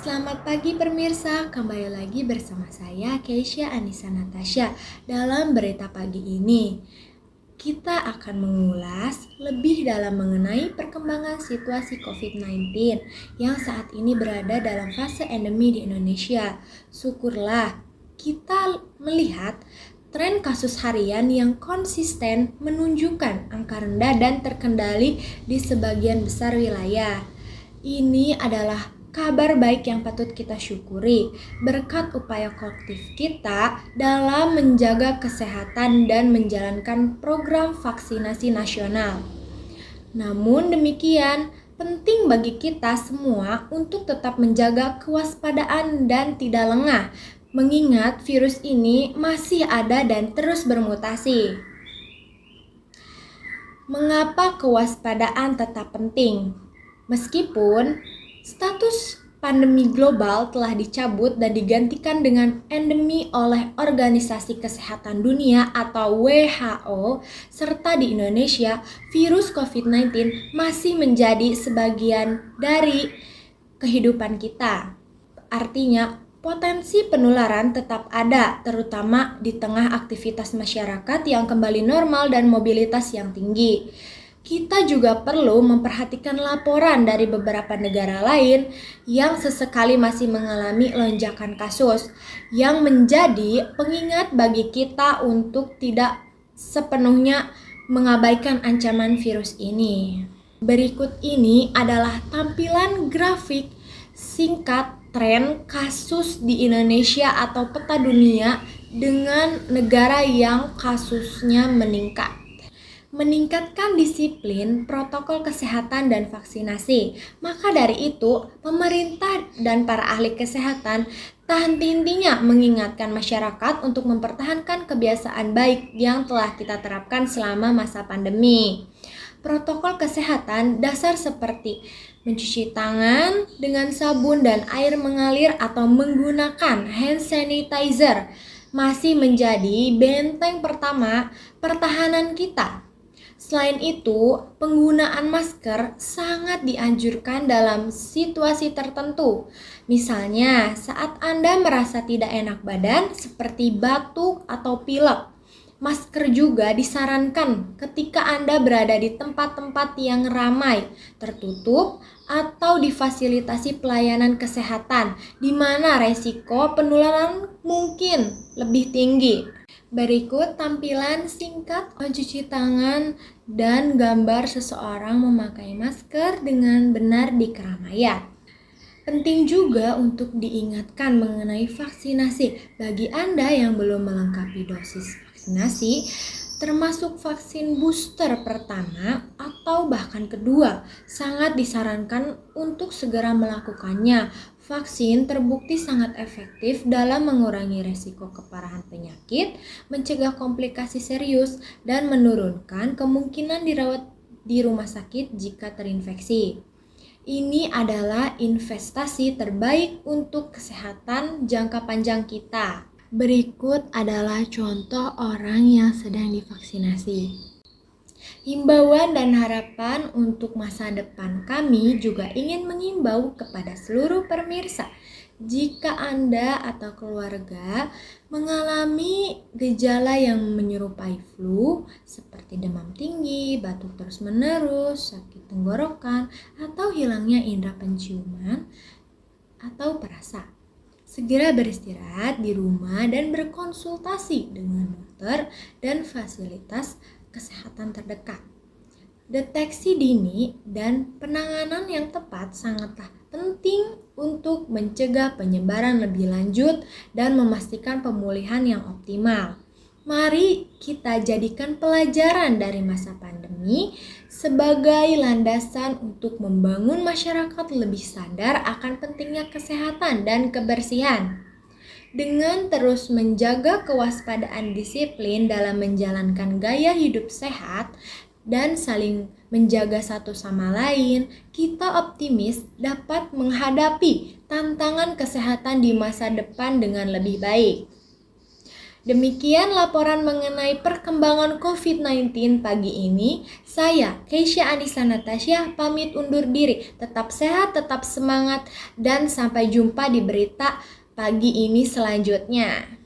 Selamat pagi pemirsa, kembali lagi bersama saya Keisha Anissa Natasha. Dalam berita pagi ini, kita akan mengulas lebih dalam mengenai perkembangan situasi COVID-19 yang saat ini berada dalam fase endemi di Indonesia. Syukurlah kita melihat tren kasus harian yang konsisten menunjukkan angka rendah dan terkendali di sebagian besar wilayah. Ini adalah kabar baik yang patut kita syukuri berkat upaya kolektif kita dalam menjaga kesehatan dan menjalankan program vaksinasi nasional. Namun demikian, penting bagi kita semua untuk tetap menjaga kewaspadaan dan tidak lengah, mengingat virus ini masih ada dan terus bermutasi. Mengapa kewaspadaan tetap penting? Meskipun status pandemi global telah dicabut dan digantikan dengan endemi oleh Organisasi Kesehatan Dunia atau WHO, serta di Indonesia, virus COVID-19 masih menjadi sebagian dari kehidupan kita. Artinya, potensi penularan tetap ada, terutama di tengah aktivitas masyarakat yang kembali normal dan mobilitas yang tinggi. Kita juga perlu memperhatikan laporan dari beberapa negara lain yang sesekali masih mengalami lonjakan kasus, yang menjadi pengingat bagi kita untuk tidak sepenuhnya mengabaikan ancaman virus ini. Berikut ini adalah tampilan grafik singkat tren kasus di Indonesia atau peta dunia dengan negara yang kasusnya meningkat. Meningkatkan disiplin, protokol kesehatan dan vaksinasi. Maka dari itu, pemerintah dan para ahli kesehatan tak henti-hentinya mengingatkan masyarakat untuk mempertahankan kebiasaan baik yang telah kita terapkan selama masa pandemi. Protokol kesehatan dasar seperti mencuci tangan dengan sabun dan air mengalir atau menggunakan hand sanitizer masih menjadi benteng pertama pertahanan kita. Selain itu, penggunaan masker sangat dianjurkan dalam situasi tertentu. Misalnya, saat Anda merasa tidak enak badan seperti batuk atau pilek. Masker juga disarankan ketika Anda berada di tempat-tempat yang ramai, tertutup, atau difasilitasi pelayanan kesehatan, di mana resiko penularan mungkin lebih tinggi. Berikut tampilan singkat mencuci tangan dan gambar seseorang memakai masker dengan benar di keramaian. Penting juga untuk diingatkan mengenai vaksinasi bagi Anda yang belum melengkapi dosis vaksinasi, termasuk vaksin booster pertama atau bahkan kedua, sangat disarankan untuk segera melakukannya. Vaksin terbukti sangat efektif dalam mengurangi resiko keparahan penyakit, mencegah komplikasi serius, dan menurunkan kemungkinan dirawat di rumah sakit jika terinfeksi. Ini adalah investasi terbaik untuk kesehatan jangka panjang kita. Berikut adalah contoh orang yang sedang divaksinasi. Himbauan dan harapan untuk masa depan kami juga ingin mengimbau kepada seluruh pemirsa. Jika Anda atau keluarga mengalami gejala yang menyerupai flu seperti demam tinggi, batuk terus-menerus, sakit tenggorokan, atau hilangnya indera penciuman atau perasa, segera beristirahat di rumah dan berkonsultasi dengan dokter dan fasilitas kesehatan terdekat. Deteksi dini dan penanganan yang tepat sangatlah penting untuk mencegah penyebaran lebih lanjut dan memastikan pemulihan yang optimal. Mari kita jadikan pelajaran dari masa pandemi sebagai landasan untuk membangun masyarakat lebih sadar akan pentingnya kesehatan dan kebersihan. Dengan terus menjaga kewaspadaan disiplin dalam menjalankan gaya hidup sehat dan saling menjaga satu sama lain, kita optimis dapat menghadapi tantangan kesehatan di masa depan dengan lebih baik. Demikian laporan mengenai perkembangan COVID-19 pagi ini. Saya, Keisha Anissa Natasha, pamit undur diri. Tetap sehat, tetap semangat, dan sampai jumpa di berita pagi ini selanjutnya.